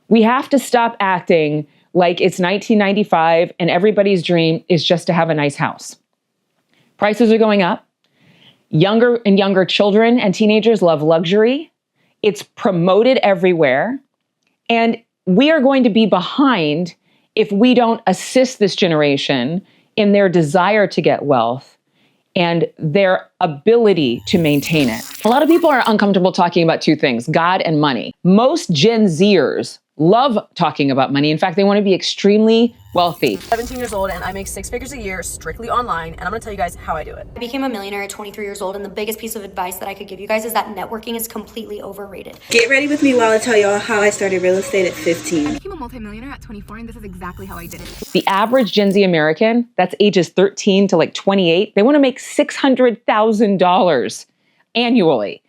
We have to stop acting like it's 1995 and everybody's dream is just to have a nice house. Prices are going up. Younger and younger children and teenagers love luxury. It's promoted everywhere. And we are going to be behind if we don't assist this generation in their desire to get wealth and their ability to maintain it. A lot of people are uncomfortable talking about two things, God and money. Most Gen Zers love talking about money. In fact, they want to be extremely wealthy. 17 years old and I make 6 figures a year strictly online, and I'm gonna tell you guys how I do it. I became a millionaire at 23 years old, and the biggest piece of advice that I could give you guys is that networking is completely overrated. Get ready with me while I tell y'all how I started real estate at 15. I became a multimillionaire at 24, and this is exactly how I did it. The average Gen Z American, that's ages 13 to like 28, they want to make $600,000 annually.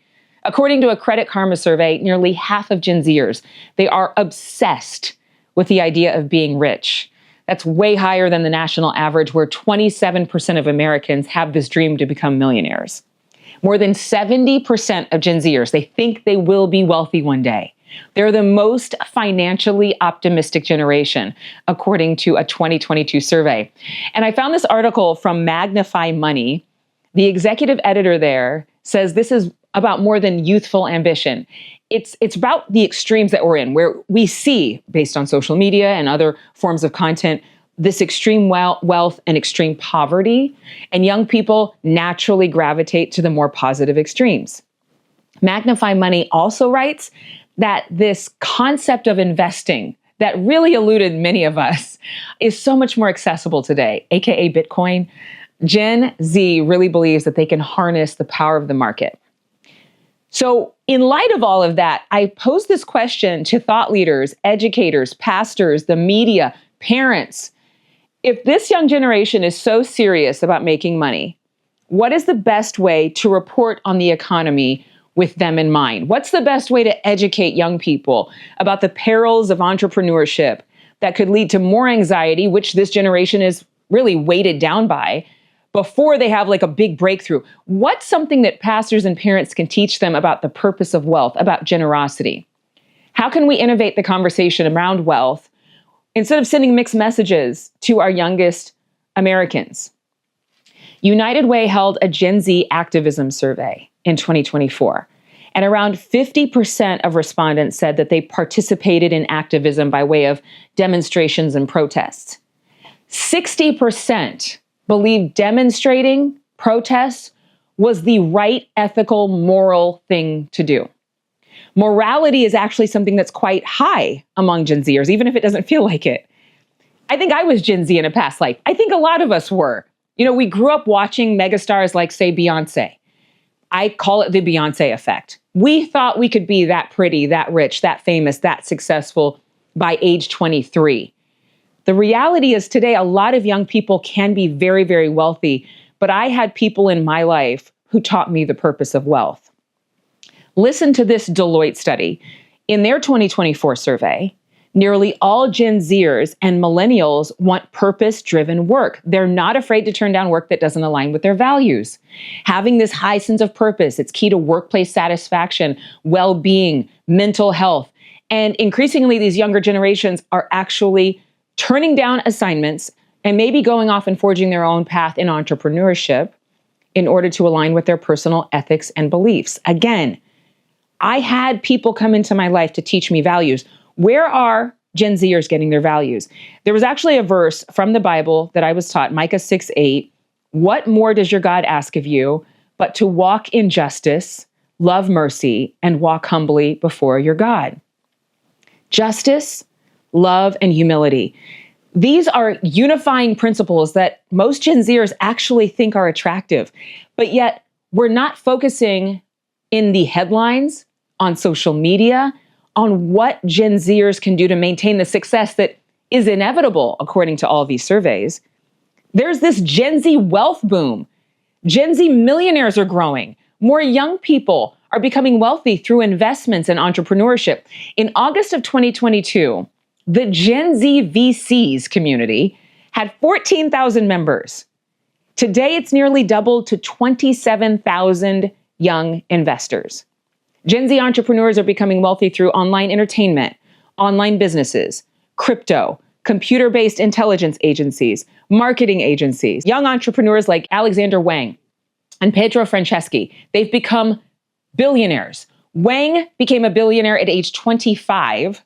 According to a Credit Karma survey, nearly half of Gen Zers, they are obsessed with the idea of being rich. That's way higher than the national average, where 27% of Americans have this dream to become millionaires. More than 70% of Gen Zers, they think they will be wealthy one day. They're the most financially optimistic generation, according to a 2022 survey. And I found this article from Magnify Money. The executive editor there says this is about more than youthful ambition. It's about the extremes that we're in, where we see, based on social media and other forms of content, this extreme wealth and extreme poverty, and young people naturally gravitate to the more positive extremes. Magnify Money also writes that this concept of investing that really eluded many of us is so much more accessible today, aka Bitcoin. Gen Z really believes that they can harness the power of the market. So in light of all of that, I posed this question to thought leaders, educators, pastors, the media, parents. If this young generation is so serious about making money, what is the best way to report on the economy with them in mind? What's the best way to educate young people about the perils of entrepreneurship that could lead to more anxiety, which this generation is really weighted down by, before they have like a big breakthrough? What's something that pastors and parents can teach them about the purpose of wealth, about generosity? How can we innovate the conversation around wealth instead of sending mixed messages to our youngest Americans? United Way held a Gen Z activism survey in 2024, and around 50% of respondents said that they participated in activism by way of demonstrations and protests. 60% believed demonstrating, protests, was the right ethical, moral thing to do. Morality is actually something that's quite high among Gen Zers, even if it doesn't feel like it. I think I was Gen Z in a past life. I think a lot of us were. You know, we grew up watching megastars like, say, Beyonce. I call it the Beyonce effect. We thought we could be that pretty, that rich, that famous, that successful by age 23. The reality is today, a lot of young people can be very, very wealthy, but I had people in my life who taught me the purpose of wealth. Listen to this Deloitte study. In their 2024 survey, nearly all Gen Zers and millennials want purpose-driven work. They're not afraid to turn down work that doesn't align with their values. Having this high sense of purpose, it's key to workplace satisfaction, well-being, mental health. And increasingly, these younger generations are actually turning down assignments and maybe going off and forging their own path in entrepreneurship in order to align with their personal ethics and beliefs. Again, I had people come into my life to teach me values. Where are Gen Zers getting their values? There was actually a verse from the Bible that I was taught, Micah 6:8. What more does your God ask of you but to walk in justice, love mercy, and walk humbly before your God? Justice, love, and humility. These are unifying principles that most Gen Zers actually think are attractive, but yet we're not focusing in the headlines, on social media, on what Gen Zers can do to maintain the success that is inevitable, according to all these surveys. There's this Gen Z wealth boom. Gen Z millionaires are growing. More young people are becoming wealthy through investments and entrepreneurship. In August of 2022, the Gen Z VCs community had 14,000 members. Today, it's nearly doubled to 27,000 young investors. Gen Z entrepreneurs are becoming wealthy through online entertainment, online businesses, crypto, computer-based intelligence agencies, marketing agencies, young entrepreneurs like Alexander Wang and Pedro Franceschi. They've become billionaires. Wang became a billionaire at age 25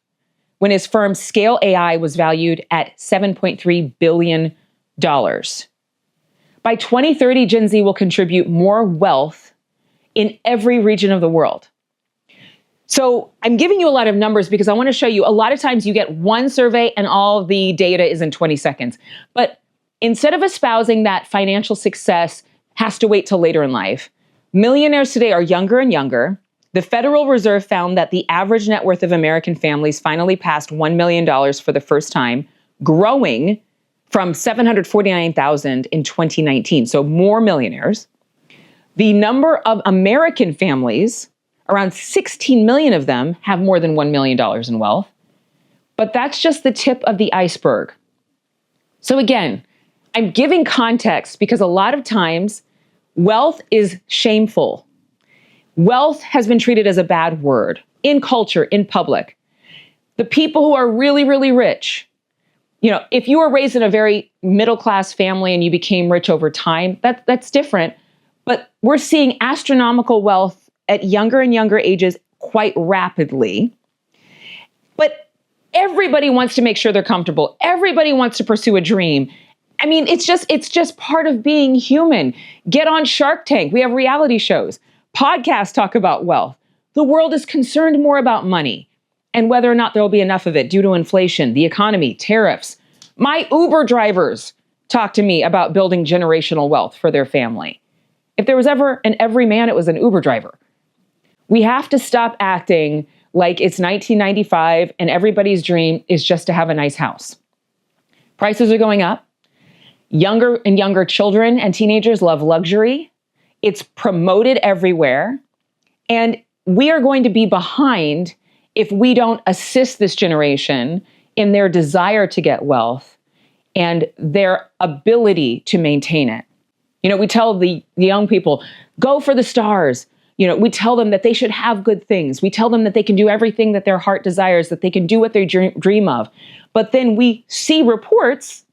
when his firm Scale AI was valued at $7.3 billion. By 2030, Gen Z will contribute more wealth in every region of the world. So I'm giving you a lot of numbers because I want to show you a lot of times you get one survey and all the data is in 20 seconds. But instead of espousing that financial success has to wait till later in life, millionaires today are younger and younger. The Federal Reserve found that the average net worth of American families finally passed $1 million for the first time, growing from 749,000 in 2019. So more millionaires. The number of American families, around 16 million of them, have more than $1 million in wealth. But that's just the tip of the iceberg. So again, I'm giving context because a lot of times wealth is shameful. Wealth has been treated as a bad word in culture, in public. The people who are really, really rich, if you were raised in a very middle-class family and you became rich over time, that's different. But we're seeing astronomical wealth at younger and younger ages quite rapidly. But everybody wants to make sure they're comfortable. Everybody wants to pursue a dream. I mean, it's just part of being human. Get on Shark Tank. We have reality shows. Podcasts talk about wealth. The world is concerned more about money and whether or not there will be enough of it due to inflation, the economy, tariffs. My Uber drivers talk to me about building generational wealth for their family. If there was ever an everyman, it was an Uber driver. We have to stop acting like it's 1995 and everybody's dream is just to have a nice house. Prices are going up. Younger and younger children and teenagers love luxury. It's promoted everywhere. And we are going to be behind if we don't assist this generation in their desire to get wealth and their ability to maintain it. We tell the young people, go for the stars. We tell them that they should have good things. We tell them that they can do everything that their heart desires, that they can do what they dream of. But then we see reports,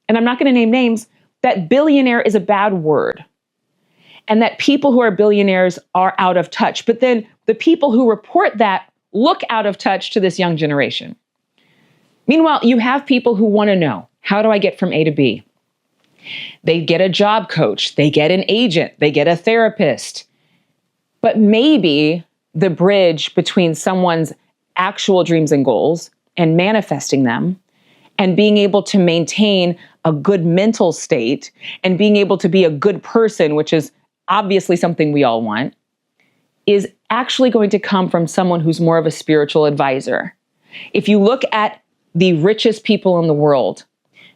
and I'm not going to name names, that billionaire is a bad word. And that people who are billionaires are out of touch. But then the people who report that look out of touch to this young generation. Meanwhile, you have people who want to know, how do I get from A to B? They get a job coach, they get an agent, they get a therapist. But maybe the bridge between someone's actual dreams and goals and manifesting them and being able to maintain a good mental state and being able to be a good person, which is obviously something we all want, is actually going to come from someone who's more of a spiritual advisor. If you look at the richest people in the world,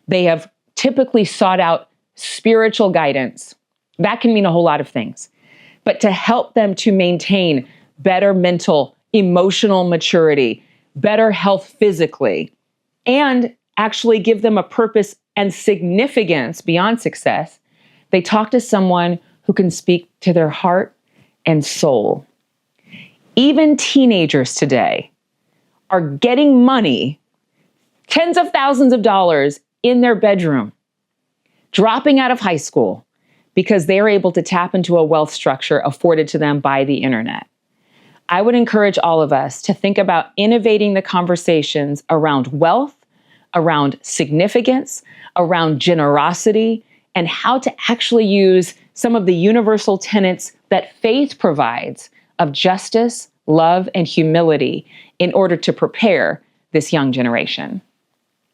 they have typically sought out spiritual guidance. That can mean a whole lot of things. But to help them to maintain better mental, emotional maturity, better health physically, and actually give them a purpose and significance beyond success, they talk to someone who can speak to their heart and soul. Even teenagers today are getting money, tens of thousands of dollars in their bedroom, dropping out of high school because they are able to tap into a wealth structure afforded to them by the internet. I would encourage all of us to think about innovating the conversations around wealth, around significance, around generosity, and how to actually use some of the universal tenets that faith provides of justice, love, and humility in order to prepare this young generation.